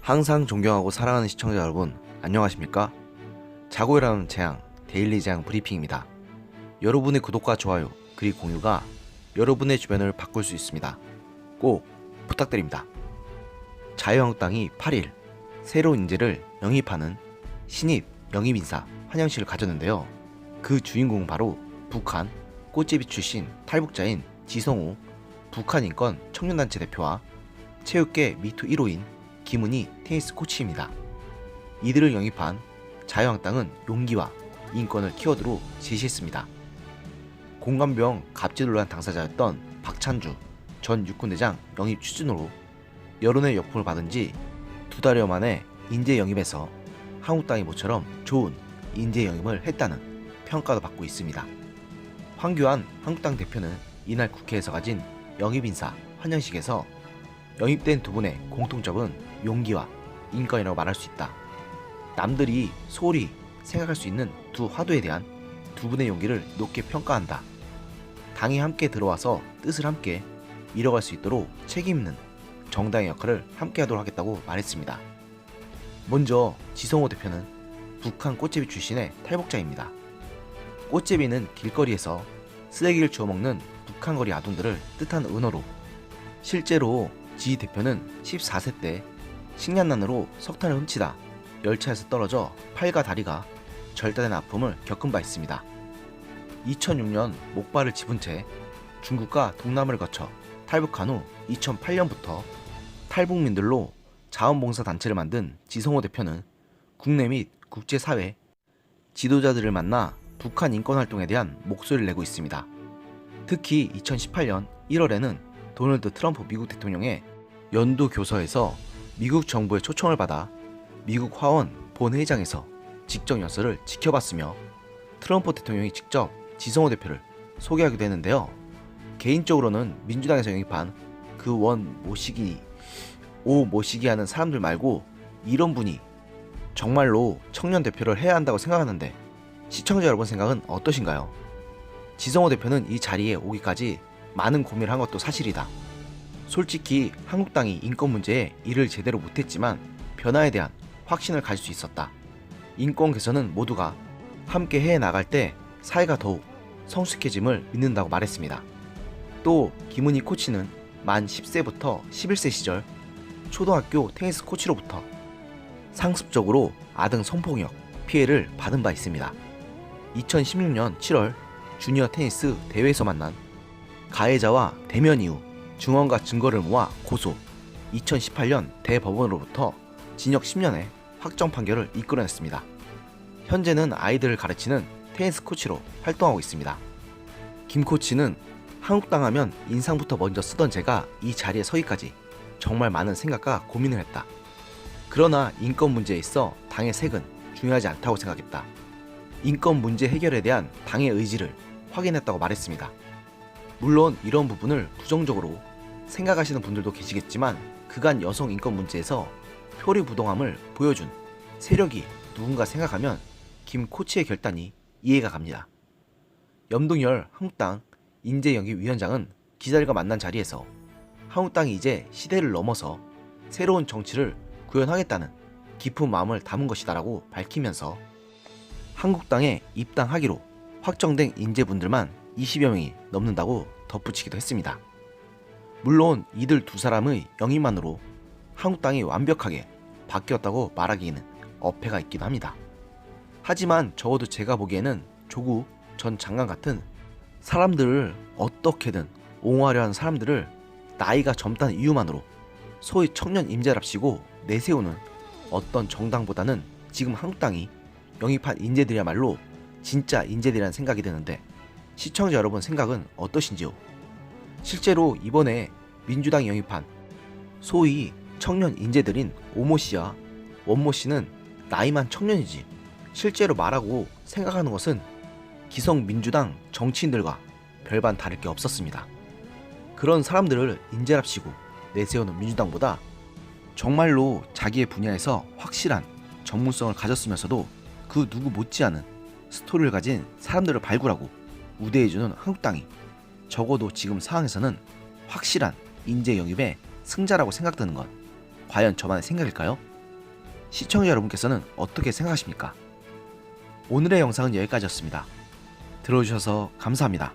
항상 존경하고 사랑하는 시청자 여러분, 안녕하십니까? 자고 일어나는 재앙, 데일리 재앙 브리핑입니다. 여러분의 구독과 좋아요, 그리고 공유가 여러분의 주변을 바꿀 수 있습니다. 꼭 부탁드립니다. 자유한국당이 8일 새로운 인재를 영입하는 신입 영입인사 환영식을 가졌는데요. 그 주인공은 바로 북한 꽃제비 출신 탈북자인 지성호 북한인권 청년단체 대표와 체육계 미투 1호인 김은희 테니스 코치입니다. 이들을 영입한 자유한국당은 용기와 인권을 키워드로 제시했습니다. 공감병 갑질 논란 당사자였던 박찬주 전 육군대장 영입 추진으로 여론의 역풍을 받은 지 2달여 만에 인재 영입에서 한국당이 모처럼 좋은 인재 영입을 했다는 평가도 받고 있습니다. 황교안 한국당 대표는 이날 국회에서 가진 영입인사 환영식에서 영입된 두 분의 공통점은 용기와 인권이라고 말할 수 있다. 남들이 소홀히 생각할 수 있는 두 화두에 대한 두 분의 용기를 높게 평가한다. 당이 함께 들어와서 뜻을 함께 이뤄갈 수 있도록 책임있는 정당의 역할을 함께 하도록 하겠다고 말했습니다. 먼저 지성호 대표는 북한 꽃제비 출신의 탈북자입니다. 꽃제비는 길거리에서 쓰레기를 주워먹는 북한거리 아동들을 뜻하는 은어로, 실제로 지 대표는 14세 때 식량난으로 석탄을 훔치다 열차에서 떨어져 팔과 다리가 절단된 아픔을 겪은 바 있습니다. 2006년 목발을 집은 채 중국과 동남아를 거쳐 탈북한 후 2008년부터 탈북민들로 자원봉사단체를 만든 지성호 대표는 국내 및 국제사회 지도자들을 만나 북한 인권활동에 대한 목소리를 내고 있습니다. 특히 2018년 1월에는 도널드 트럼프 미국 대통령의 연도 교서에서 미국 정부의 초청을 받아 미국 화원 본회의장에서 직접 연설을 지켜봤으며 트럼프 대통령이 직접 지성호 대표를 소개하기도 했는데요. 개인적으로는 민주당에서 영입한 그 원 모시기 하는 사람들 말고 이런 분이 정말로 청년 대표를 해야 한다고 생각하는데 시청자 여러분 생각은 어떠신가요? 지성호 대표는 이 자리에 오기까지 많은 고민을 한 것도 사실이다. 솔직히 한국당이 인권 문제에 일을 제대로 못했지만 변화에 대한 확신을 가질 수 있었다. 인권 개선은 모두가 함께 해나갈 때 사회가 더욱 성숙해짐을 믿는다고 말했습니다. 또 김은희 코치는 만 10세부터 11세 시절 초등학교 테니스 코치로부터 상습적으로 아등 성폭력 피해를 받은 바 있습니다. 2016년 7월 주니어 테니스 대회에서 만난 가해자와 대면 이후 증언과 증거를 모아 고소, 2018년 대법원으로부터 징역 10년의 확정 판결을 이끌어냈습니다. 현재는 아이들을 가르치는 테니스 코치로 활동하고 있습니다. 김 코치는 한국당 하면 인상부터 먼저 쓰던 제가 이 자리에 서기까지 정말 많은 생각과 고민을 했다. 그러나 인권 문제에 있어 당의 색은 중요하지 않다고 생각했다. 인권 문제 해결에 대한 당의 의지를 확인했다고 말했습니다. 물론 이런 부분을 부정적으로 생각하시는 분들도 계시겠지만 그간 여성 인권 문제에서 표리부동함을 보여준 세력이 누군가 생각하면 김 코치의 결단이 이해가 갑니다. 염동열 한국당 인재영입위원장은 기자들과 만난 자리에서 한국당이 이제 시대를 넘어서 새로운 정치를 구현하겠다는 깊은 마음을 담은 것이다라고 밝히면서 한국당에 입당하기로 확정된 인재분들만 20여 명이 넘는다고 덧붙이기도 했습니다. 물론 이들 두 사람의 영입만으로 한국당이 완벽하게 바뀌었다고 말하기에는 어폐가 있기도 합니다. 하지만 적어도 제가 보기에는 조국 전 장관 같은 사람들을 어떻게든 옹호하려 하는 사람들을 나이가 젊다는 이유만으로 소위 청년 임자랍시고 내세우는 어떤 정당보다는 지금 한국당이 영입한 인재들이야말로 진짜 인재들이라는 생각이 드는데 시청자 여러분 생각은 어떠신지요? 실제로 이번에 민주당이 영입한 소위 청년 인재들인 오모씨와 원모씨는 나이만 청년이지 실제로 말하고 생각하는 것은 기성 민주당 정치인들과 별반 다를 게 없었습니다. 그런 사람들을 인재랍시고 내세우는 민주당보다 정말로 자기의 분야에서 확실한 전문성을 가졌으면서도 그 누구 못지않은 스토리를 가진 사람들을 발굴하고 우대해주는 한국당이 적어도 지금 상황에서는 확실한 인재 영입의 승자라고 생각되는 건 과연 저만의 생각일까요? 시청자 여러분께서는 어떻게 생각하십니까? 오늘의 영상은 여기까지였습니다. 들어주셔서 감사합니다.